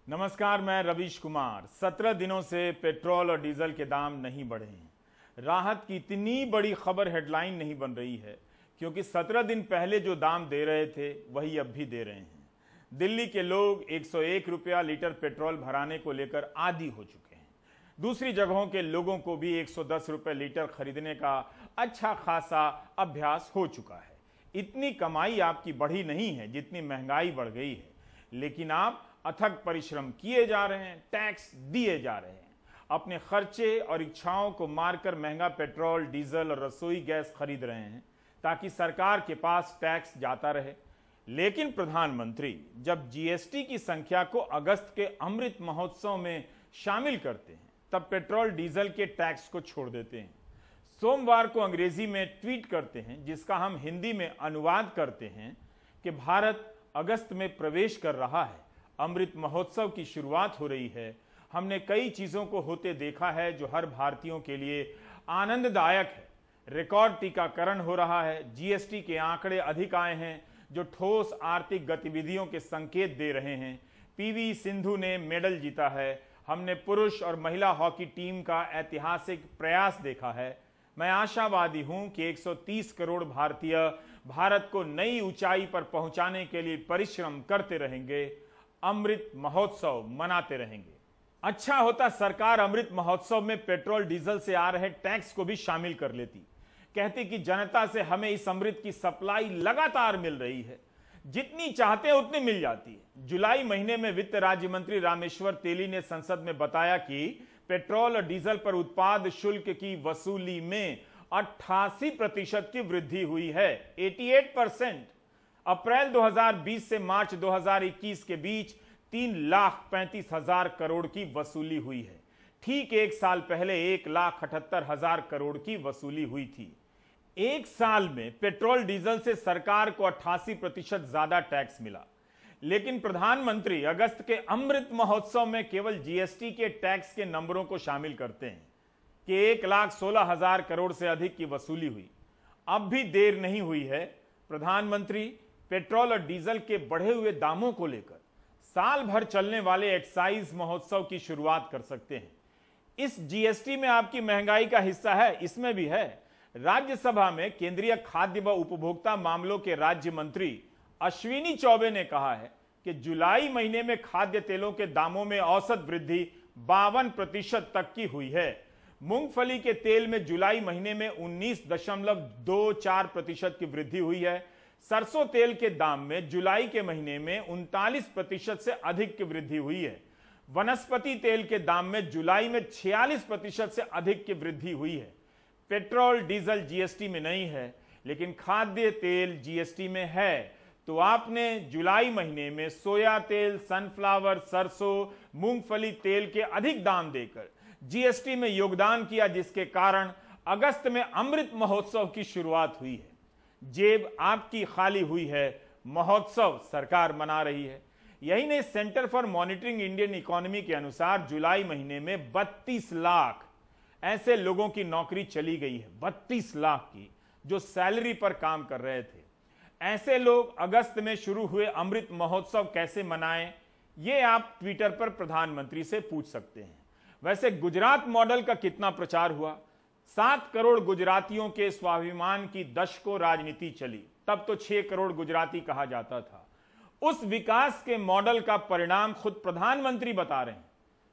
नमस्कार, मैं रवीश कुमार। 17 दिनों से पेट्रोल और डीजल के दाम नहीं बढ़े हैं। राहत की इतनी बड़ी खबर हेडलाइन नहीं बन रही है क्योंकि 17 दिन पहले जो दाम दे रहे थे वही अब भी दे रहे हैं। दिल्ली के लोग 101 रुपया लीटर पेट्रोल भराने को लेकर आदी हो चुके हैं। दूसरी जगहों के लोगों को भी 110 रुपये लीटर खरीदने का अच्छा खासा अभ्यास हो चुका है। इतनी कमाई आपकी बढ़ी नहीं है जितनी महंगाई बढ़ गई है, लेकिन आप अथक परिश्रम किए जा रहे हैं, टैक्स दिए जा रहे हैं, अपने खर्चे और इच्छाओं को मारकर महंगा पेट्रोल, डीजल और रसोई गैस खरीद रहे हैं ताकि सरकार के पास टैक्स जाता रहे। लेकिन प्रधानमंत्री जब जीएसटी की संख्या को अगस्त के अमृत महोत्सव में शामिल करते हैं तब पेट्रोल डीजल के टैक्स को छोड़ देते हैं। सोमवार को अंग्रेजी में ट्वीट करते हैं जिसका हम हिंदी में अनुवाद करते हैं कि भारत अगस्त में प्रवेश कर रहा है, अमृत महोत्सव की शुरुआत हो रही है। हमने कई चीजों को होते देखा है जो हर भारतीयों के लिए आनंददायक है। रिकॉर्ड टीकाकरण हो रहा है, जीएसटी के आंकड़े अधिक आए हैं जो ठोस आर्थिक गतिविधियों के संकेत दे रहे हैं। पीवी सिंधु ने मेडल जीता है। हमने पुरुष और महिला हॉकी टीम का ऐतिहासिक प्रयास देखा है। मैं आशावादी हूं कि 130 करोड़ भारतीय भारत को नई ऊंचाई पर पहुंचाने के लिए परिश्रम करते रहेंगे, अमृत महोत्सव मनाते रहेंगे। अच्छा होता सरकार अमृत महोत्सव में पेट्रोल डीजल से आ रहे टैक्स को भी शामिल कर लेती। कहती कि जनता से हमें इस अमृत की सप्लाई लगातार मिल रही है, जितनी चाहते हैं उतनी मिल जाती है। जुलाई महीने में वित्त राज्य मंत्री रामेश्वर तेली ने संसद में बताया कि पेट्रोल और डीजल पर उत्पाद शुल्क की वसूली में 88% की वृद्धि हुई है, 88%। अप्रैल 2020 से मार्च 2021 के बीच 3,35,000 करोड़ की वसूली हुई है। ठीक एक साल पहले 1,78,000 करोड़ की वसूली हुई थी। एक साल में पेट्रोल डीजल से सरकार को 88% ज्यादा टैक्स मिला। लेकिन प्रधानमंत्री अगस्त के अमृत महोत्सव में केवल जीएसटी के टैक्स के नंबरों को शामिल करते हैं कि 1,16,000 करोड़ से अधिक की वसूली हुई। अब भी देर नहीं हुई है। प्रधानमंत्री पेट्रोल और डीजल के बढ़े हुए दामों को लेकर साल भर चलने वाले एक्साइज महोत्सव की शुरुआत कर सकते हैं। इस जीएसटी में आपकी महंगाई का हिस्सा है, इसमें भी है। राज्यसभा में केंद्रीय खाद्य व उपभोक्ता मामलों के राज्य मंत्री अश्विनी चौबे ने कहा है कि जुलाई महीने में खाद्य तेलों के दामों में औसत वृद्धि 52% तक की हुई है। मूंगफली के तेल में जुलाई महीने में 19.24% की वृद्धि हुई है। सरसों तेल के दाम में जुलाई के महीने में 39% से अधिक की वृद्धि हुई है। वनस्पति तेल के दाम में जुलाई में 46% से अधिक की वृद्धि हुई है। पेट्रोल डीजल जीएसटी में नहीं है, लेकिन खाद्य तेल जीएसटी में है। तो आपने जुलाई महीने में सोया तेल, सनफ्लावर, सरसों, मूंगफली तेल के अधिक दाम देकर जीएसटी में योगदान किया, जिसके कारण अगस्त में अमृत महोत्सव की शुरुआत हुई है। जेब आपकी खाली हुई है, महोत्सव सरकार मना रही है। यही नहीं, centre for monitoring Indian economy के अनुसार जुलाई महीने में 32 लाख ऐसे लोगों की नौकरी चली गई है, 32 लाख की, जो सैलरी पर काम कर रहे थे। ऐसे लोग अगस्त में शुरू हुए अमृत महोत्सव कैसे मनाएं, ये आप ट्विटर पर प्रधानमंत्री से पूछ सकते हैं। वैसे गुजरात मॉडल का कितना प्रचार हुआ? 7 करोड़ गुजरातियों के स्वाभिमान की दशकों राजनीति चली, तब तो 6 करोड़ गुजराती कहा जाता था। उस विकास के मॉडल का परिणाम खुद प्रधानमंत्री बता रहे हैं।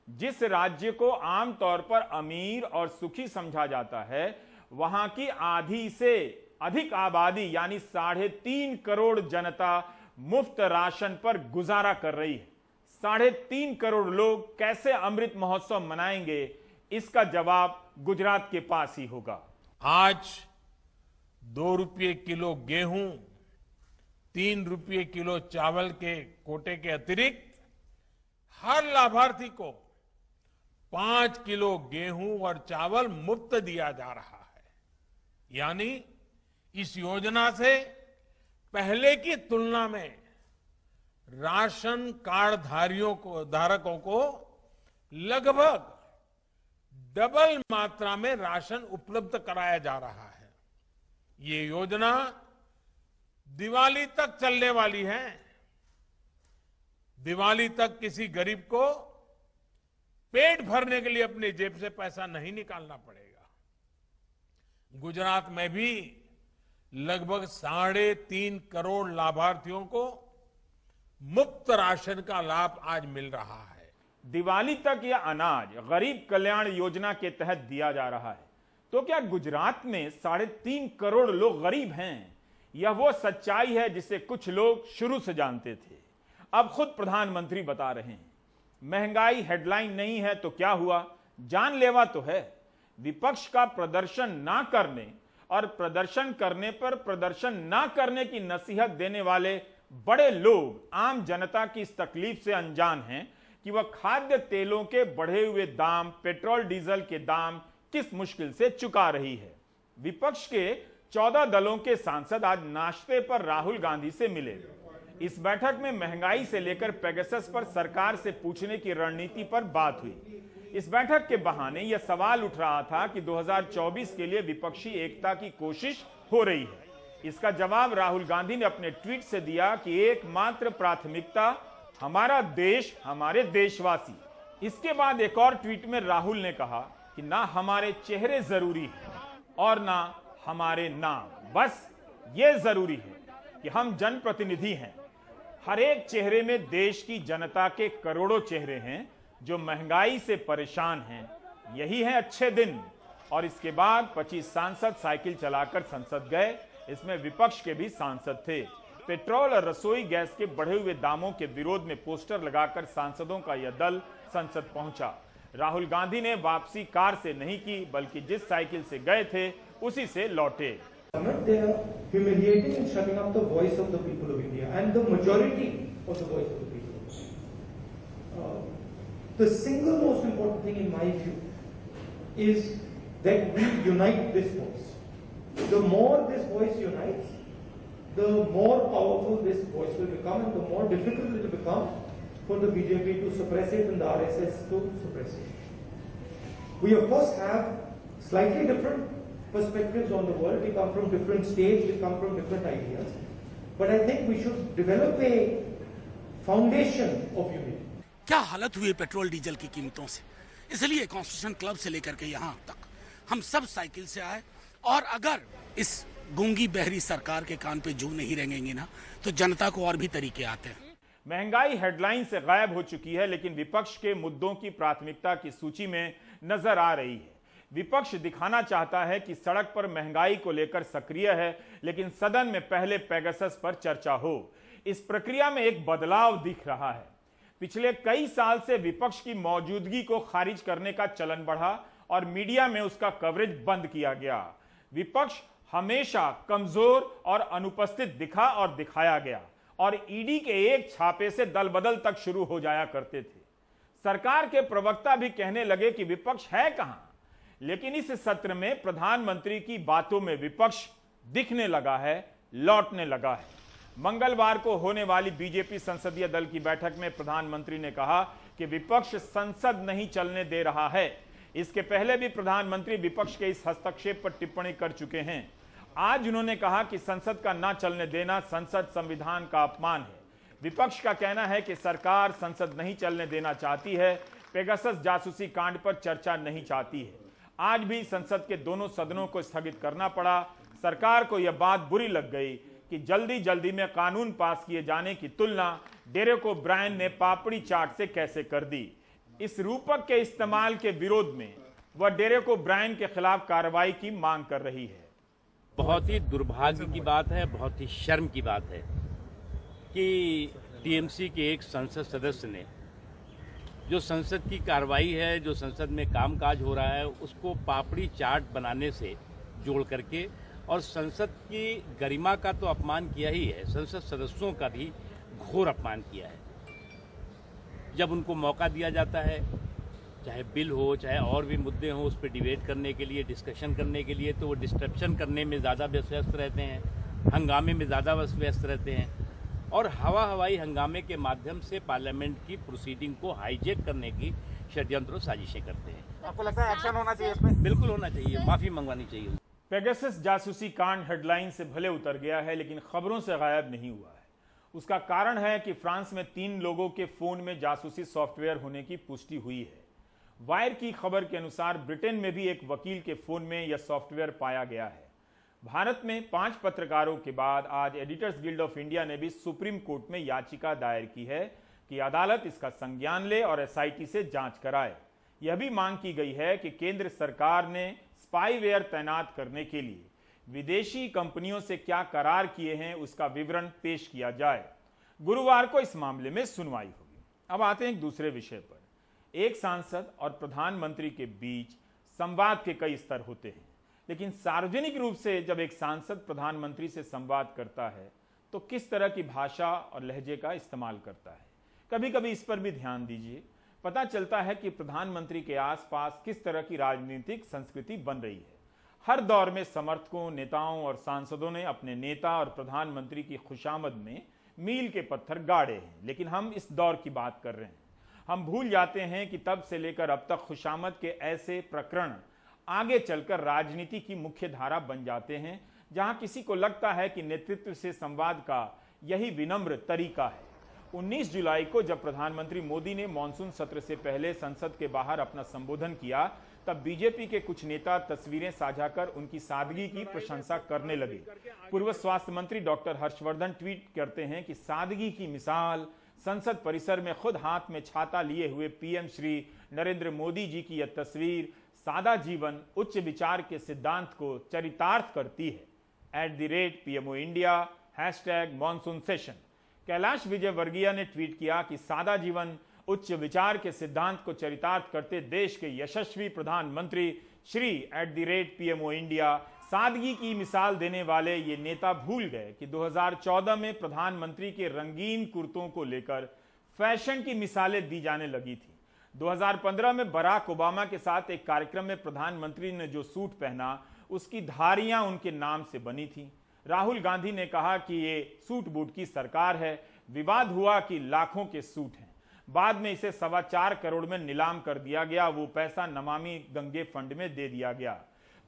जिस राज्य को आमतौर पर अमीर और सुखी समझा जाता है, वहां की आधी से अधिक आबादी यानी 3.5 करोड़ जनता मुफ्त राशन पर गुजारा कर रही है। 3.5 करोड़ लोग कैसे अमृत महोत्सव मनाएंगे, इसका जवाब गुजरात के पास ही होगा। आज 2 रुपये किलो गेहूं, 3 रुपये किलो चावल के कोटे के अतिरिक्त हर लाभार्थी को 5 किलो गेहूं और चावल मुफ्त दिया जा रहा है। यानी इस योजना से पहले की तुलना में राशन कार्ड धारकों को लगभग डबल मात्रा में राशन उपलब्ध कराया जा रहा है। ये योजना दिवाली तक चलने वाली है। दिवाली तक किसी गरीब को पेट भरने के लिए अपनी जेब से पैसा नहीं निकालना पड़ेगा। गुजरात में भी लगभग 3.5 करोड़ लाभार्थियों को मुफ्त राशन का लाभ आज मिल रहा है। दिवाली तक यह अनाज गरीब कल्याण योजना के तहत दिया जा रहा है, तो क्या गुजरात में 3.5 करोड़ लोग गरीब हैं? यह वो सच्चाई है जिसे कुछ लोग शुरू से जानते थे, अब खुद प्रधानमंत्री बता रहे हैं। महंगाई हेडलाइन नहीं है तो क्या हुआ, जानलेवा तो है। विपक्ष का प्रदर्शन ना करने और प्रदर्शन करने पर प्रदर्शन ना करने की नसीहत देने वाले बड़े लोग आम जनता की इस तकलीफ से अनजान हैं कि वह खाद्य तेलों के बढ़े हुए दाम, पेट्रोल डीजल के दाम किस मुश्किल से चुका रही है। विपक्ष के 14 दलों के सांसद आज नाश्ते पर राहुल गांधी से मिले। इस बैठक में महंगाई से लेकर पेगासस पर सरकार से पूछने की रणनीति पर बात हुई। इस बैठक के बहाने यह सवाल उठ रहा था कि 2024 के लिए विपक्षी एकता की कोशिश हो रही है। इसका जवाब राहुल गांधी ने अपने ट्वीट से दिया कि एकमात्र प्राथमिकता हमारा देश, हमारे देशवासी। इसके बाद एक और ट्वीट में राहुल ने कहा कि ना हमारे चेहरे जरूरी है और ना हमारे नाम, बस ये जरूरी है कि हम जनप्रतिनिधि हैं। हर एक चेहरे में देश की जनता के करोड़ों चेहरे हैं जो महंगाई से परेशान हैं। यही है अच्छे दिन। और इसके बाद 25 सांसद साइकिल चलाकर संसद गए। इसमें विपक्ष के भी सांसद थे। पेट्रोल और रसोई गैस के बढ़े हुए दामों के विरोध में पोस्टर लगाकर सांसदों का यह दल संसद पहुंचा। राहुल गांधी ने वापसी कार से नहीं की, बल्कि जिस साइकिल से गए थे उसी से लौटे। They are humiliating and shutting up the voice of the people of India and the majority of the voice of the people. The single most important thing in my view is that we unite this voice. The more this voice unites, the more powerful this voice will become and the more difficult it will become for the BJP to suppress it and the RSS to suppress it. We of course have slightly different perspectives on the world. We come from different states, we come from different ideas. But I think we should develop a foundation of unity. क्या हालत हुई petrol diesel की कीमतों से, इसलिए constitution club से लेकर के यहाँ तक हम सब साइकिल से आए। और अगर इस गूंगी बहरी सरकार के कान पे जू नहीं रेंगेंगे ना, तो जनता को और भी तरीके आते हैं। महंगाई हेडलाइन से गायब हो चुकी है, लेकिन विपक्ष के मुद्दों की प्राथमिकता की सूची में नजर आ रही है। विपक्ष दिखाना चाहता है कि सड़क पर महंगाई को लेकर सक्रिय है, लेकिन सदन में पहले पेगासस पर चर्चा हो। इस प्रक्रिया में एक बदलाव दिख रहा है। पिछले कई साल से विपक्ष की मौजूदगी को खारिज करने का चलन बढ़ा और मीडिया में उसका कवरेज बंद किया गया। विपक्ष हमेशा कमजोर और अनुपस्थित दिखा और दिखाया गया और ईडी के एक छापे से दल बदल तक शुरू हो जाया करते थे। सरकार के प्रवक्ता भी कहने लगे कि विपक्ष है कहां, लेकिन इस सत्र में प्रधानमंत्री की बातों में विपक्ष दिखने लगा है, लौटने लगा है। मंगलवार को होने वाली बीजेपी संसदीय दल की बैठक में प्रधानमंत्री ने कहा कि विपक्ष संसद नहीं चलने दे रहा है। इसके पहले भी प्रधानमंत्री विपक्ष के इस हस्तक्षेप पर टिप्पणी कर चुके हैं। आज उन्होंने कहा कि संसद का ना चलने देना संसद संविधान का अपमान है। विपक्ष का कहना है कि सरकार संसद नहीं चलने देना चाहती है, पेगासस जासूसी कांड पर चर्चा नहीं चाहती है। आज भी संसद के दोनों सदनों को स्थगित करना पड़ा। सरकार को यह बात बुरी लग गई कि जल्दी जल्दी में कानून पास किए जाने की तुलना डेरेक ओब्रायन ने पापड़ी चाट से कैसे कर दी। इस रूपक के इस्तेमाल के विरोध में वह डेरेक ओब्रायन के खिलाफ कार्रवाई की मांग कर रही है। बहुत ही दुर्भाग्य की बात है, बहुत ही शर्म की बात है कि टीएमसी के एक संसद सदस्य ने जो संसद की कार्रवाई है, जो संसद में कामकाज हो रहा है, उसको पापड़ी चाट बनाने से जोड़ करके और संसद की गरिमा का तो अपमान किया ही है, संसद सदस्यों का भी घोर अपमान किया है। जब उनको मौका दिया जाता है, चाहे बिल हो चाहे और भी मुद्दे हों, उस पर डिबेट करने के लिए, डिस्कशन करने के लिए, तो वो डिस्ट्रप्शन करने में ज़्यादा व्यस्त रहते हैं, हंगामे में ज़्यादा व्यस्त रहते हैं और हवाई हंगामे के माध्यम से पार्लियामेंट की प्रोसीडिंग को हाईजैक करने की षड्यंत्र और साजिशें करते हैं। आपको लगता है एक्शन होना चाहिए इसमें? बिल्कुल होना चाहिए, माफी मंगवानी चाहिए। पेगासस जासूसी कांड हेडलाइन से भले उतर गया है, लेकिन खबरों से गायब नहीं हुआ है। उसका कारण है कि फ्रांस में 3 लोगों के फोन में जासूसी सॉफ्टवेयर होने की पुष्टि हुई है। वायर की खबर के अनुसार ब्रिटेन में भी एक वकील के फोन में यह सॉफ्टवेयर पाया गया है। भारत में 5 पत्रकारों के बाद आज एडिटर्स गिल्ड ऑफ इंडिया ने भी सुप्रीम कोर्ट में याचिका दायर की है कि अदालत इसका संज्ञान ले और एसआईटी से जांच कराए। यह भी मांग की गई है कि केंद्र सरकार ने स्पाईवेयर तैनात करने के लिए विदेशी कंपनियों से क्या करार किए हैं उसका विवरण पेश किया जाए। गुरुवार को इस मामले में सुनवाई होगी। अब आते हैं एक दूसरे विषय पर। एक सांसद और प्रधानमंत्री के बीच संवाद के कई स्तर होते हैं, लेकिन सार्वजनिक रूप से जब एक सांसद प्रधानमंत्री से संवाद करता है तो किस तरह की भाषा और लहजे का इस्तेमाल करता है, कभी कभी इस पर भी ध्यान दीजिए। पता चलता है कि प्रधानमंत्री के आसपास किस तरह की राजनीतिक संस्कृति बन रही है। हर दौर में समर्थकों, नेताओं और सांसदों ने अपने नेता और प्रधानमंत्री की खुशामद में मील के पत्थर गाड़े हैं, लेकिन हम इस दौर की बात कर रहे हैं। हम भूल जाते हैं कि तब से लेकर अब तक खुशामद के ऐसे प्रकरण आगे चलकर राजनीति की मुख्य धारा बन जाते हैं, जहां किसी को लगता है कि नेतृत्व से संवाद का यही विनम्र तरीका है। 19 जुलाई को जब प्रधानमंत्री मोदी ने मॉनसून सत्र से पहले संसद के बाहर अपना संबोधन किया, तब बीजेपी के कुछ नेता तस्वीरें साझा कर उनकी सादगी की प्रशंसा करने लगे। पूर्व स्वास्थ्य मंत्री डॉक्टर हर्षवर्धन ट्वीट करते हैं कि सादगी की मिसाल संसद परिसर में खुद हाथ में छाता लिए हुए पीएम श्री नरेंद्र मोदी जी की यह तस्वीर सादा जीवन उच्च विचार के सिद्धांत को चरितार्थ करती है। @PMO India #Monsoon Session। Kailash Vijayvargiya ने ट्वीट किया कि सादा जीवन उच्च विचार के सिद्धांत को चरितार्थ करते देश के यशस्वी प्रधानमंत्री श्री @PMO India सादगी की मिसाल देने वाले ये नेता भूल गए कि 2014 में प्रधानमंत्री के रंगीन कुर्तों को लेकर फैशन की मिसालें दी जाने लगी थी। 2015 में बराक ओबामा के साथ एक कार्यक्रम में प्रधानमंत्री ने जो सूट पहना उसकी धारियां उनके नाम से बनी थी। राहुल गांधी ने कहा कि ये सूट बूट की सरकार है। विवाद हुआ कि लाखों के सूट हैं। बाद में इसे 4.25 करोड़ में नीलाम कर दिया गया। वो पैसा नमामि गंगे फंड में दे दिया गया।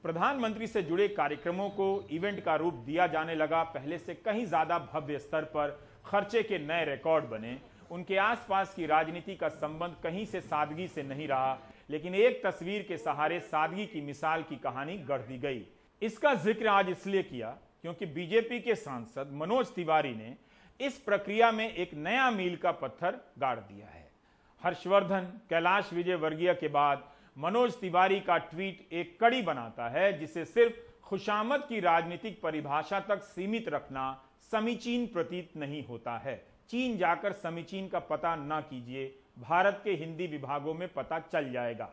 प्रधानमंत्री से जुड़े कार्यक्रमों को इवेंट का रूप दिया जाने लगा। पहले से कहीं ज्यादा भव्य स्तर पर खर्चे के नए रिकॉर्ड बने। उनके आसपास की राजनीति का संबंध कहीं से सादगी से नहीं रहा, लेकिन एक तस्वीर के सहारे सादगी की मिसाल की कहानी गढ़ दी गई। इसका जिक्र आज इसलिए किया क्योंकि बीजेपी के सांसद मनोज तिवारी ने इस प्रक्रिया में एक नया मील का पत्थर गाड़ दिया है। हर्षवर्धन, कैलाश विजयवर्गीय के बाद मनोज तिवारी का ट्वीट एक कड़ी बनाता है जिसे सिर्फ खुशामद की राजनीतिक परिभाषा तक सीमित रखना समीचीन प्रतीत नहीं होता है। चीन जाकर समीचीन का पता न कीजिए, भारत के हिंदी विभागों में पता चल जाएगा।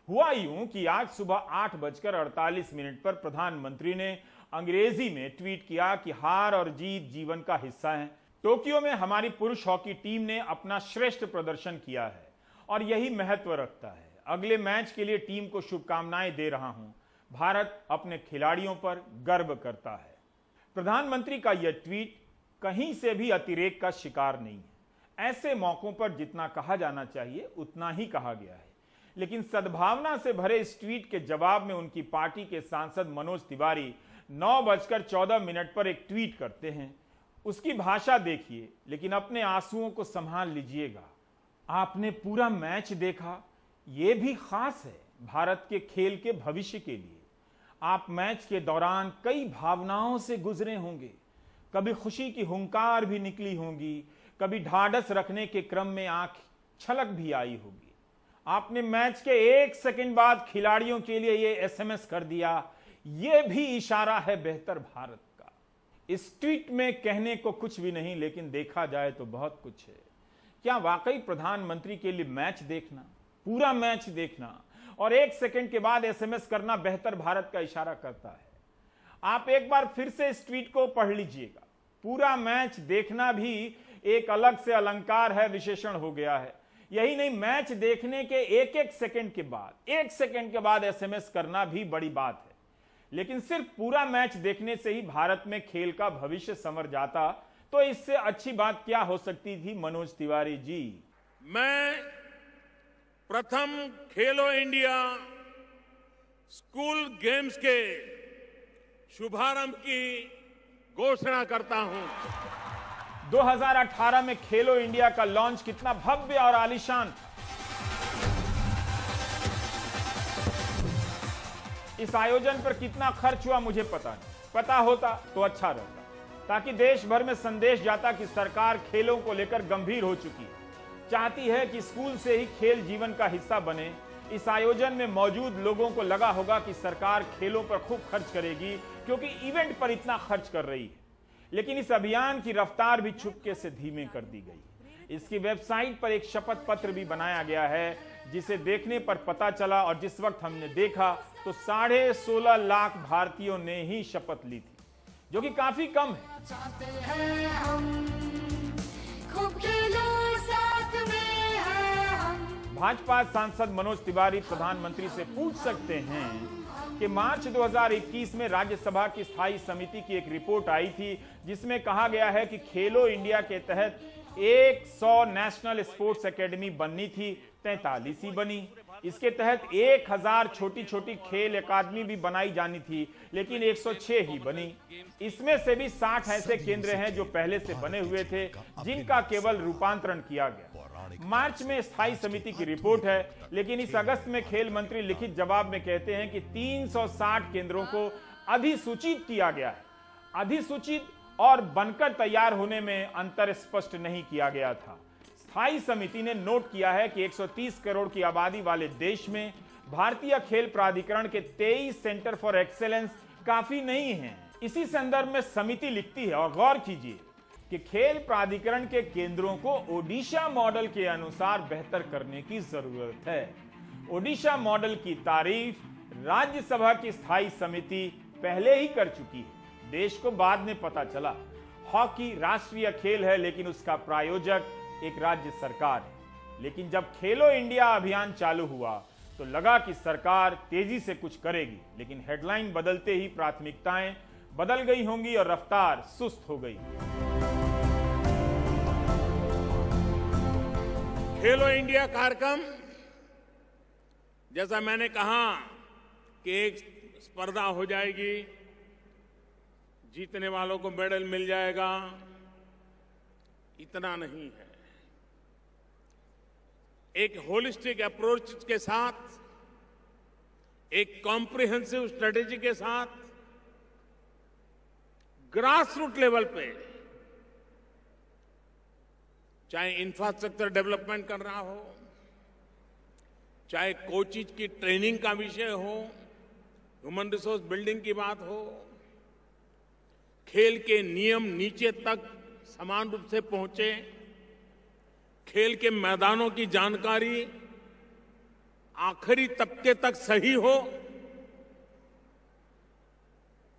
हुआ यूं कि आज सुबह 8:48 पर प्रधानमंत्री ने अंग्रेजी में ट्वीट किया कि हार और जीत जीवन का हिस्सा है। टोक्यो में हमारी पुरुष हॉकी टीम ने अपना श्रेष्ठ प्रदर्शन किया है और यही महत्व रखता है। अगले मैच के लिए टीम को शुभकामनाएं दे रहा हूं। भारत अपने खिलाड़ियों पर गर्व करता है। प्रधानमंत्री का यह ट्वीट कहीं से भी अतिरेक का शिकार नहीं है। ऐसे मौकों पर जितना कहा जाना चाहिए उतना ही कहा गया है, लेकिन सद्भावना से भरे इस ट्वीट के जवाब में उनकी पार्टी के सांसद मनोज तिवारी 9:14 पर एक ट्वीट करते हैं। उसकी भाषा देखिए, लेकिन अपने आंसुओं को संभाल लीजिएगा। आपने पूरा मैच देखा, यह भी खास है भारत के खेल के भविष्य के लिए। आप मैच के दौरान कई भावनाओं से गुजरे होंगे। कभी खुशी की हुंकार भी निकली होंगी, कभी ढाढ़स रखने के क्रम में आंख छलक भी आई होगी। आपने मैच के 1 सेकंड बाद खिलाड़ियों के लिए यह SMS कर दिया, यह भी इशारा है बेहतर भारत का। इस ट्वीट में कहने को कुछ भी नहीं, लेकिन देखा जाए तो बहुत कुछ है। क्या वाकई प्रधानमंत्री के लिए मैच देखना, पूरा मैच देखना और 1 सेकंड के बाद SMS करना बेहतर भारत का इशारा करता है? आप एक बार फिर से इस ट्वीट को पढ़ लीजिएगा। पूरा मैच देखना भी एक अलग से अलंकार है, विशेषण हो गया है। यही नहीं, मैच देखने के 1 सेकंड के बाद SMS करना भी बड़ी बात है। लेकिन सिर्फ पूरा मैच देखने से ही भारत में खेल का भविष्य संवर जाता, तो इससे अच्छी बात क्या हो सकती थी मनोज तिवारी जी? मैं प्रथम खेलो इंडिया स्कूल गेम्स के शुभारंभ की घोषणा करता हूं। 2018 में खेलो इंडिया का लॉन्च कितना भव्य और आलीशान था। इस आयोजन पर कितना खर्च हुआ मुझे पता नहीं, पता होता तो अच्छा रहता, ताकि देश भर में संदेश जाता कि सरकार खेलों को लेकर गंभीर हो चुकी है, चाहती है कि स्कूल से ही खेल जीवन का हिस्सा बने। इस आयोजन में मौजूद लोगों को लगा होगा कि सरकार खेलों पर खूब खर्च करेगी क्योंकि इवेंट पर इतना खर्च कर रही है, लेकिन इस अभियान की रफ्तार भी चुपके से धीमे कर दी गई। इसकी वेबसाइट पर एक शपथ पत्र भी बनाया गया है, जिसे देखने पर पता चला और जिस वक्त हमने देखा तो 16.5 लाख भारतीयों ने ही शपथ ली थी, जो कि काफी कम है। भाजपा सांसद मनोज तिवारी प्रधानमंत्री से पूछ सकते हैं कि मार्च 2021 में राज्यसभा की स्थायी समिति की एक रिपोर्ट आई थी, जिसमें कहा गया है कि खेलो इंडिया के तहत 100 नेशनल स्पोर्ट्स एकेडमी बननी थी, 43 ही बनी। इसके तहत 1000 छोटी छोटी खेल अकादमी भी बनाई जानी थी, लेकिन 106 ही बनी। इसमें से भी 60 ऐसे केंद्र हैं जो पहले से बने हुए थे, जिनका केवल रूपांतरण किया गया। मार्च में स्थायी समिति की रिपोर्ट है, लेकिन इस अगस्त में खेल मंत्री लिखित जवाब में कहते हैं कि 360 केंद्रों को अधिसूचित किया गया है। अधिसूचित और बनकर तैयार होने में अंतर स्पष्ट नहीं किया गया था। स्थायी समिति ने नोट किया है कि 130 करोड़ की आबादी वाले देश में भारतीय खेल प्राधिकरण के 23 सेंटर फॉर एक्सेलेंस काफी नहीं हैं। इसी संदर्भ में समिति लिखती है, और गौर कीजिए कि खेल प्राधिकरण के केंद्रों को ओडिशा मॉडल के अनुसार बेहतर करने की जरूरत है। ओडिशा मॉडल की तारीफ राज्यसभा की स्थायी समिति पहले ही कर चुकी है। देश को बाद में पता चला हॉकी राष्ट्रीय खेल है, लेकिन उसका प्रायोजक एक राज्य सरकार है। लेकिन जब खेलो इंडिया अभियान चालू हुआ तो लगा कि सरकार तेजी से कुछ करेगी, लेकिन हेडलाइन बदलते ही प्राथमिकताएं बदल गई होंगी और रफ्तार सुस्त हो गई। खेलो इंडिया कार्यक्रम, जैसा मैंने कहा कि एक स्पर्धा हो जाएगी, जीतने वालों को मेडल मिल जाएगा, इतना नहीं है। एक होलिस्टिक अप्रोच के साथ, एक कॉम्प्रिहेंसिव स्ट्रेटेजी के साथ, ग्रास रूट लेवल पे, चाहे इंफ्रास्ट्रक्चर डेवलपमेंट कर रहा हो, चाहे कोचिज की ट्रेनिंग का विषय हो, ह्यूमन रिसोर्स बिल्डिंग की बात हो, खेल के नियम नीचे तक समान रूप से पहुंचे, खेल के मैदानों की जानकारी आखिरी तबके तक सही हो,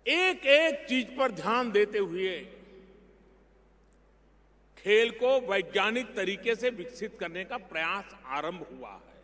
एक एक चीज पर ध्यान देते हुए खेल को वैज्ञानिक तरीके से विकसित करने का प्रयास आरंभ हुआ है।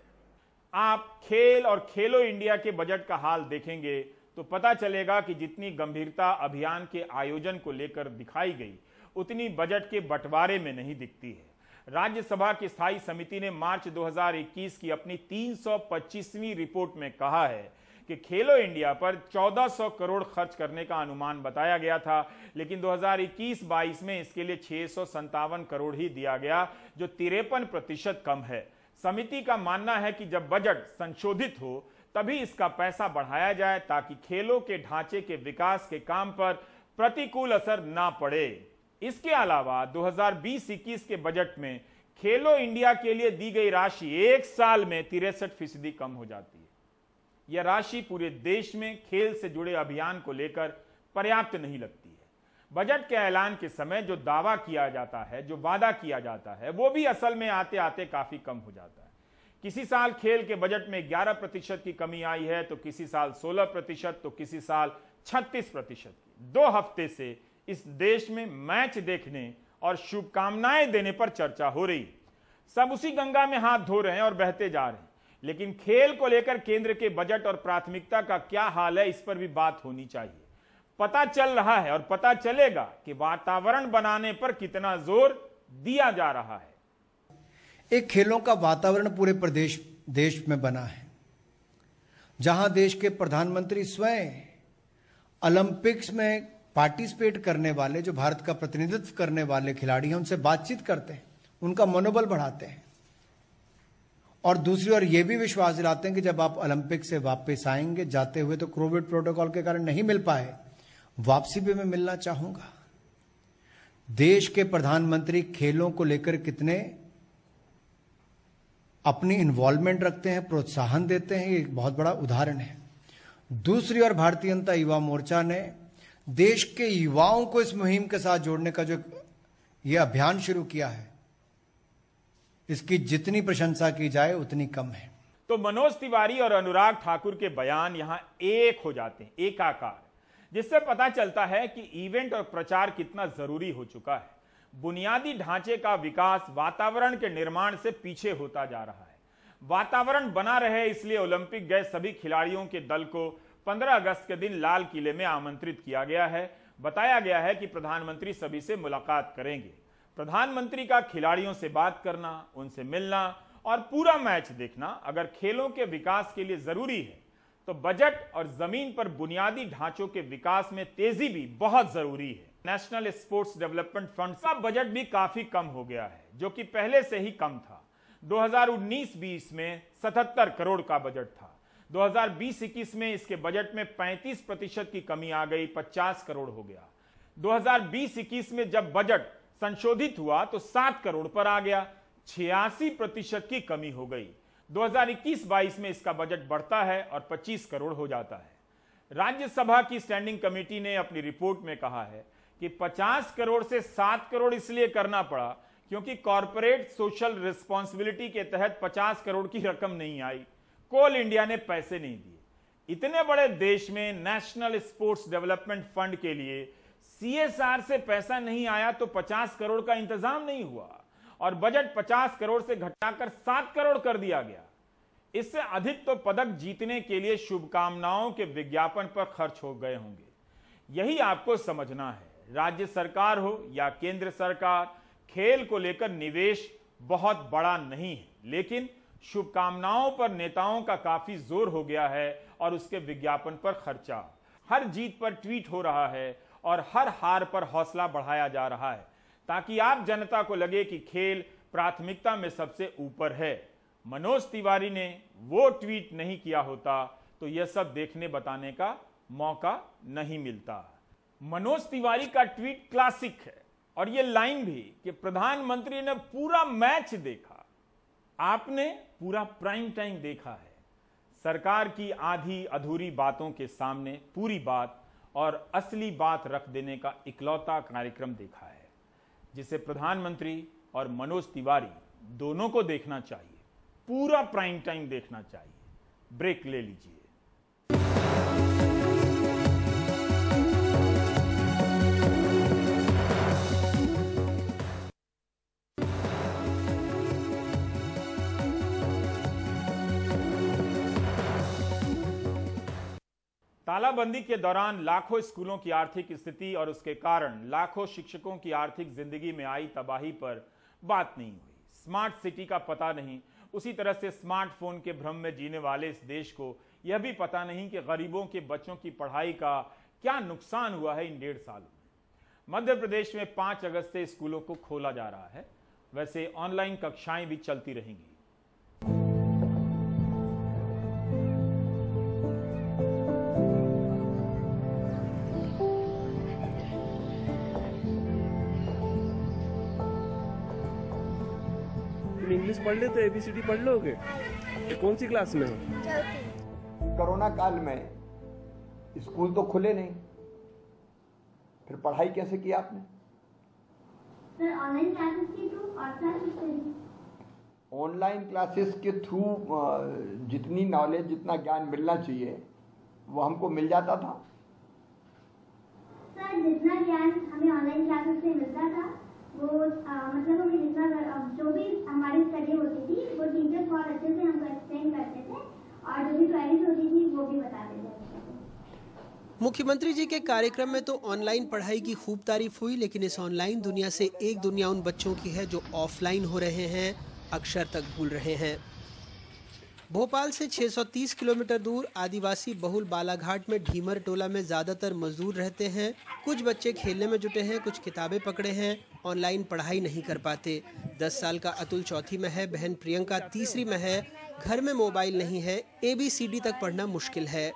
आप खेल और खेलो इंडिया के बजट का हाल देखेंगे तो पता चलेगा कि जितनी गंभीरता अभियान के आयोजन को लेकर दिखाई गई, उतनी बजट के बंटवारे में नहीं दिखती है। राज्यसभा की स्थायी समिति ने मार्च 2021 की अपनी 325वीं रिपोर्ट में कहा है कि खेलो इंडिया पर 1400 करोड़ खर्च करने का अनुमान बताया गया था, लेकिन 2021-22 में इसके लिए 657 करोड़ ही दिया गया, जो 53% कम है। समिति का मानना है कि जब बजट संशोधित हो तभी इसका पैसा बढ़ाया जाए, ताकि खेलों के ढांचे के विकास के काम पर प्रतिकूल असर ना पड़े। इसके अलावा 2020-21 के बजट में खेलो इंडिया के लिए दी गई राशि एक साल में 63% कम हो जाती है। यह राशि पूरे देश में खेल से जुड़े अभियान को लेकर पर्याप्त नहीं लगती है। बजट के ऐलान के समय जो दावा किया जाता है, जो वादा किया जाता है, वो भी असल में आते आते काफी कम हो जाता है। किसी साल खेल के बजट में 11% की कमी आई है, तो किसी साल 16%, तो किसी साल 36%। 2 हफ्ते से इस देश में मैच देखने और शुभकामनाएं देने पर चर्चा हो रही। सब उसी गंगा में हाथ धो रहे हैं और बहते जा रहे हैं, लेकिन खेल को लेकर केंद्र के बजट और प्राथमिकता का क्या हाल है, इस पर भी बात होनी चाहिए। पता चल रहा है और पता चलेगा कि वातावरण बनाने पर कितना जोर दिया जा रहा है। एक खेलों का वातावरण पूरे देश में बना है, जहां देश के प्रधानमंत्री स्वयं ओलंपिक्स में पार्टिसिपेट करने वाले, जो भारत का प्रतिनिधित्व करने वाले खिलाड़ी हैं, उनसे बातचीत करते हैं, उनका मनोबल बढ़ाते हैं और दूसरी ओर ये भी विश्वास दिलाते हैं कि जब आप ओलंपिक से वापस आएंगे, जाते हुए तो कोविड प्रोटोकॉल के कारण नहीं मिल पाए, वापसी पे मैं मिलना चाहूंगा। देश के प्रधानमंत्री खेलों को लेकर कितने अपनी इन्वॉल्वमेंट रखते हैं, प्रोत्साहन देते हैं, ये एक बहुत बड़ा उदाहरण है। दूसरी ओर भारतीय जनता युवा मोर्चा ने देश के युवाओं को इस मुहिम के साथ जोड़ने का जो ये अभियान शुरू किया है, इसकी जितनी प्रशंसा की जाए उतनी कम है। तो मनोज तिवारी और अनुराग ठाकुर के बयान यहां एक हो जाते हैं, एकाकार, जिससे पता चलता है कि इवेंट और प्रचार कितना जरूरी हो चुका है। बुनियादी ढांचे का विकास वातावरण के निर्माण से पीछे होता जा रहा है। वातावरण बना रहे इसलिए ओलंपिक गए सभी खिलाड़ियों के दल को 15 अगस्त के दिन लाल किले में आमंत्रित किया गया है। बताया गया है कि प्रधानमंत्री सभी से मुलाकात करेंगे। प्रधानमंत्री का खिलाड़ियों से बात करना, उनसे मिलना और पूरा मैच देखना अगर खेलों के विकास के लिए जरूरी है, तो बजट और जमीन पर बुनियादी ढांचों के विकास में तेजी भी बहुत जरूरी है। नेशनल स्पोर्ट्स डेवलपमेंट फंड का बजट भी काफी कम हो गया है, जो कि पहले से ही कम था। 2019-20 में 77 करोड़ का बजट था। 2020-21 में इसके बजट में 35% की कमी आ गई, 50 करोड़ हो गया। 2020-21 में जब बजट संशोधित हुआ तो 7 करोड़ पर आ गया, 86% की कमी हो गई। 2021-22 में इसका बजट बढ़ता है और 25 करोड़ हो जाता है। राज्यसभा की स्टैंडिंग कमेटी ने अपनी रिपोर्ट में कहा है कि 50 करोड़ से 7 करोड़ इसलिए करना पड़ा क्योंकि कॉर्पोरेट सोशल रिस्पॉन्सिबिलिटी के तहत 50 करोड़ की रकम नहीं आई, कोल इंडिया ने पैसे नहीं दिए। इतने बड़े देश में नेशनल स्पोर्ट्स डेवलपमेंट फंड के लिए CSR से पैसा नहीं आया तो 50 करोड़ का इंतजाम नहीं हुआ और बजट 50 करोड़ से घटाकर 7 करोड़ कर दिया गया। इससे अधिक तो पदक जीतने के लिए शुभकामनाओं के विज्ञापन पर खर्च हो गए होंगे। यही आपको समझना है। राज्य सरकार हो या केंद्र सरकार, खेल को लेकर निवेश बहुत बड़ा नहीं है, लेकिन शुभकामनाओं पर नेताओं का काफी जोर हो गया है और उसके विज्ञापन पर खर्चा। हर जीत पर ट्वीट हो रहा है और हर हार पर हौसला बढ़ाया जा रहा है ताकि आप जनता को लगे कि खेल प्राथमिकता में सबसे ऊपर है। मनोज तिवारी ने वो ट्वीट नहीं किया होता तो यह सब देखने बताने का मौका नहीं मिलता। मनोज तिवारी का ट्वीट क्लासिक है और यह लाइन भी कि प्रधानमंत्री ने पूरा मैच देखा, आपने पूरा प्राइम टाइम देखा है। सरकार की आधी अधूरी बातों के सामने पूरी बात और असली बात रख देने का इकलौता कार्यक्रम देखा है, जिसे प्रधानमंत्री और मनोज तिवारी दोनों को देखना चाहिए, पूरा प्राइम टाइम देखना चाहिए। ब्रेक ले लीजिए। तालाबंदी के दौरान लाखों स्कूलों की आर्थिक स्थिति और उसके कारण लाखों शिक्षकों की आर्थिक जिंदगी में आई तबाही पर बात नहीं हुई। स्मार्ट सिटी का पता नहीं, उसी तरह से स्मार्टफोन के भ्रम में जीने वाले इस देश को यह भी पता नहीं कि गरीबों के बच्चों की पढ़ाई का क्या नुकसान हुआ है इन 1.5 सालों में। मध्य प्रदेश में 5 अगस्त से स्कूलों को खोला जा रहा है। वैसे ऑनलाइन कक्षाएं भी चलती रहेंगी। इंग्लिश पढ़ लेते, ABCD पढ़ लोगे? कौन सी क्लास में हो? कोरोना काल में स्कूल तो खुले नहीं, फिर पढ़ाई कैसे की आपने? सर ऑनलाइन क्लासेस के थ्रू और सर ऑनलाइन क्लासेस के थ्रू जितनी नॉलेज, जितना ज्ञान मिलना चाहिए वो हमको मिल जाता था। सर जितना ज्ञान हमें ऑनलाइन क्लासेस से मिलता था वो मतलब हमें जितना जो भी हमारी स्टडी होती थी वो टीचर्स बहुत अच्छे से हमको एक्सप्लेन करते थे और जो भी क्वेरीज होती थी वो भी बताते थे। मुख्यमंत्री जी के कार्यक्रम में तो ऑनलाइन पढ़ाई की खूब तारीफ हुई, लेकिन इस ऑनलाइन दुनिया से एक दुनिया उन बच्चों की है जो ऑफलाइन हो रहे हैं, अक्षर तक भूल रहे हैं। भोपाल से 630 किलोमीटर दूर आदिवासी बहुल बालाघाट में ढीमर टोला में ज्यादातर मजदूर रहते हैं। कुछ बच्चे खेलने में जुटे हैं, कुछ किताबें पकड़े हैं, ऑनलाइन पढ़ाई नहीं कर पाते। 10 साल का अतुल चौथी में है, बहन प्रियंका तीसरी में है। घर में मोबाइल नहीं है, ABCD तक पढ़ना मुश्किल है।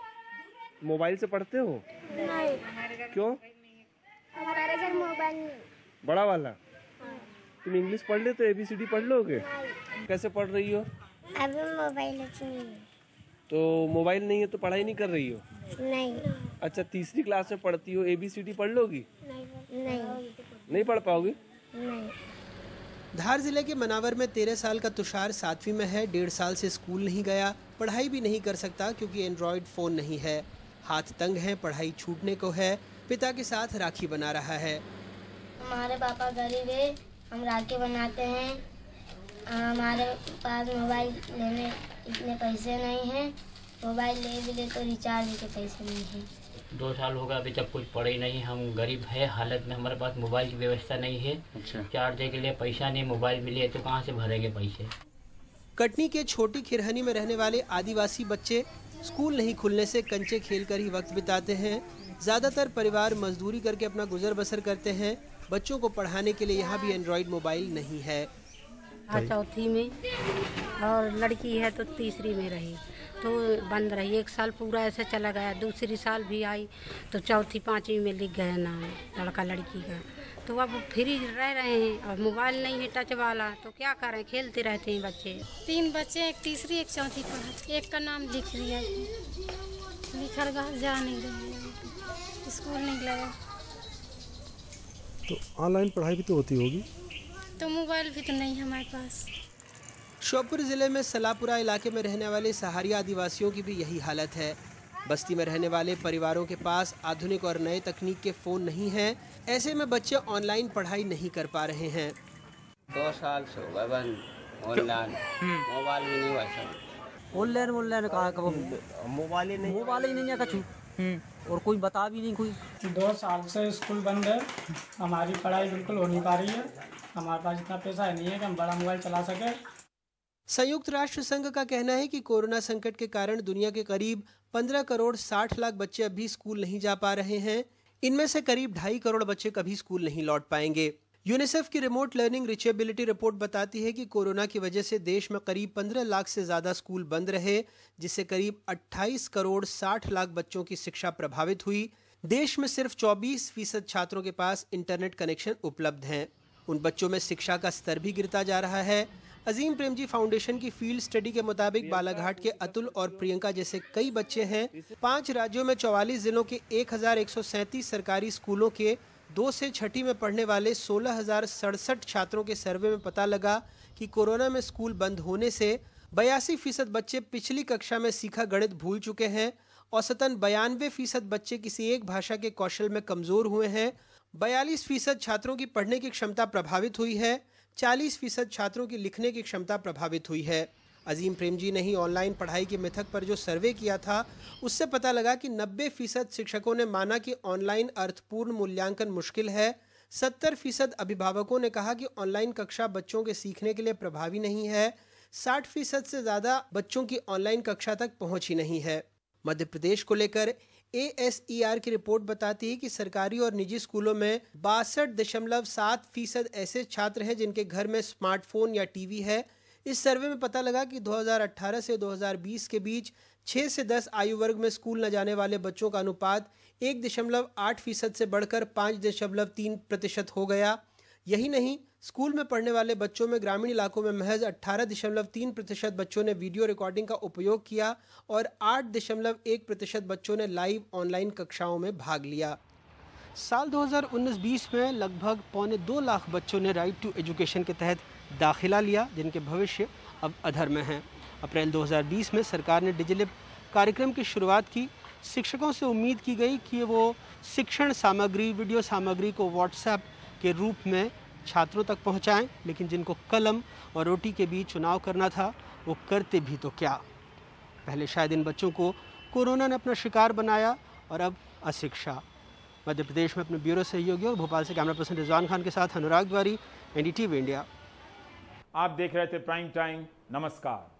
मोबाइल से पढ़ते हो? नहीं। क्यों? हमारे घर मोबाइल नहीं। बड़ा वाला? तुम इंग्लिश पढ़ ले तो ABCD पढ़ लोगे? कैसे पढ़ रही हो? अभी मोबाइल नहीं है। तो मोबाइल नहीं है तो पढ़ाई नहीं कर रही हो? नहीं। अच्छा, तीसरी क्लास में पढ़ती हो, ABCD पढ़ लोगी? नहीं। नहीं पढ़ पाओगी? नहीं। धार जिले के मनावर में 13 साल का तुषार 7वीं में है। 1.5 साल से स्कूल नहीं गया, पढ़ाई भी नहीं कर सकता क्योंकि एंड्रॉयड फ़ोन नहीं है। हाथ तंग हैं, पढ़ाई छूटने को है। पिता के साथ राखी बना रहा है। हमारे पापा गरीब है, हम राखी बनाते हैं। हमारे पास मोबाइल लेने इतने पैसे नहीं हैं। मोबाइल ले भी ले तो रिचार्ज के पैसे नहीं हैं। 2 साल हो गया अभी तक कुछ पढ़े नहीं। हम गरीब है हालत में, हमारे पास मोबाइल की व्यवस्था नहीं है। अच्छा। चार्ज के लिए पैसा नहीं, मोबाइल मिले तो कहाँ से भरेंगे पैसे। कटनी के छोटी खिरहनी में रहने वाले आदिवासी बच्चे स्कूल नहीं खुलने से कंचे खेलकर ही वक्त बिताते हैं। ज्यादातर परिवार मजदूरी करके अपना गुजर बसर करते हैं। बच्चों को पढ़ाने के लिए यहाँ भी एंड्रॉयड मोबाइल नहीं है। चौथी में और लड़की है तो तीसरी में रही तो बंद रही। 1 साल पूरा ऐसे चला गया। दूसरी साल भी आई तो चौथी 5वीं में लिख गया नाम लड़का लड़की का। तो अब फ्री रह रहे हैं और मोबाइल नहीं है टच वाला, तो क्या करें, खेलते रहते हैं बच्चे। 3 बच्चे, एक तीसरी एक चौथी पढ़ा। एक का नाम लिख लिया, लिखल जा नहीं रहे, स्कूल नहीं लगा। तो ऑनलाइन पढ़ाई भी तो होती होगी? तो मोबाइल भी तो नहीं है हमारे पास। श्योपुर जिले में सलापुरा इलाके में रहने वाले सहारिया आदिवासियों की भी यही हालत है। बस्ती में रहने वाले परिवारों के पास आधुनिक और नए तकनीक के फ़ोन नहीं हैं। ऐसे में बच्चे ऑनलाइन पढ़ाई नहीं कर पा रहे हैं। 2 साल से हो गए बंद ऑनलाइन, मोबाइल भी नहीं हुआ सब। ऑनलाइन कहा मोबाइल ही नहीं है कछु, और कोई बता भी नहीं। कोई 2 साल से स्कूल बंद है, हमारी पढ़ाई बिल्कुल हो नहीं पा रही है। हमारे पास इतना पैसा नहीं है कि हम बड़ा मोबाइल चला सके। संयुक्त राष्ट्र संघ का कहना है कि कोरोना संकट के कारण दुनिया के करीब 15 करोड़ 60 लाख बच्चे अभी स्कूल नहीं जा पा रहे हैं। इनमें से करीब 2.5 करोड़ बच्चे कभी स्कूल नहीं लौट पाएंगे। यूनिसेफ की रिमोट लर्निंग रीचेबिलिटी रिपोर्ट बताती है कि कोरोना की वजह से देश में करीब 15 लाख से ज्यादा स्कूल बंद रहे, जिससे करीब 28 करोड़ 60 लाख बच्चों की शिक्षा प्रभावित हुई। देश में सिर्फ 24% छात्रों के पास इंटरनेट कनेक्शन उपलब्ध हैं। उन बच्चों में शिक्षा का स्तर भी गिरता जा रहा है। अजीम प्रेमजी फाउंडेशन की फील्ड स्टडी के मुताबिक बालाघाट के अतुल और प्रियंका जैसे कई बच्चे हैं। 5 राज्यों में 44 जिलों के 1137 सरकारी स्कूलों के 2 से 6वीं में पढ़ने वाले 16,067 छात्रों के सर्वे में पता लगा कि कोरोना में स्कूल बंद होने से 82% बच्चे पिछली कक्षा में सीखा गणित भूल चुके हैं। औसतन 92% बच्चे किसी एक भाषा के कौशल में कमजोर हुए हैं। 42% छात्रों की पढ़ने की क्षमता प्रभावित हुई है। 40% छात्रों की लिखने की क्षमता प्रभावित हुई है। अजीम प्रेमजी ने ही ऑनलाइन पढ़ाई के मिथक पर जो सर्वे किया था, उससे पता लगा कि 90% शिक्षकों ने माना कि ऑनलाइन अर्थपूर्ण मूल्यांकन मुश्किल है। 70% अभिभावकों ने कहा कि ऑनलाइन कक्षा बच्चों के सीखने के लिए प्रभावी नहीं है। 60% से ज़्यादा बच्चों की ऑनलाइन कक्षा तक पहुँच ही नहीं है। मध्य प्रदेश को लेकर ASER की रिपोर्ट बताती है कि सरकारी और निजी स्कूलों में 62.7% ऐसे छात्र हैं जिनके घर में स्मार्टफोन या टीवी है। इस सर्वे में पता लगा कि 2018 से 2020 के बीच 6 से 10 आयु वर्ग में स्कूल न जाने वाले बच्चों का अनुपात 1.8% से बढ़कर 5.3% हो गया। यही नहीं, स्कूल में पढ़ने वाले बच्चों में ग्रामीण इलाकों में महज 18.3% बच्चों ने वीडियो रिकॉर्डिंग का उपयोग किया और 8.1% बच्चों ने लाइव ऑनलाइन कक्षाओं में भाग लिया। साल 2019-20 में लगभग 1.25 लाख बच्चों ने राइट टू एजुकेशन के तहत दाखिला लिया, जिनके भविष्य अब अधर में हैं। अप्रैल 2020 में सरकार ने डिजिलिप कार्यक्रम की शुरुआत की। शिक्षकों से उम्मीद की गई कि वो शिक्षण सामग्री, वीडियो सामग्री को व्हाट्सएप के रूप में छात्रों तक पहुंचाएं, लेकिन जिनको कलम और रोटी के बीच चुनाव करना था, वो करते भी तो क्या। पहले शायद इन बच्चों को कोरोना ने अपना शिकार बनाया और अब अशिक्षा। मध्य प्रदेश में अपने ब्यूरो सहयोगी और भोपाल से कैमरा पर्सन रिजवान खान के साथ अनुराग द्वारी, NDTV इंडिया। आप देख रहे थे प्राइम टाइम। नमस्कार।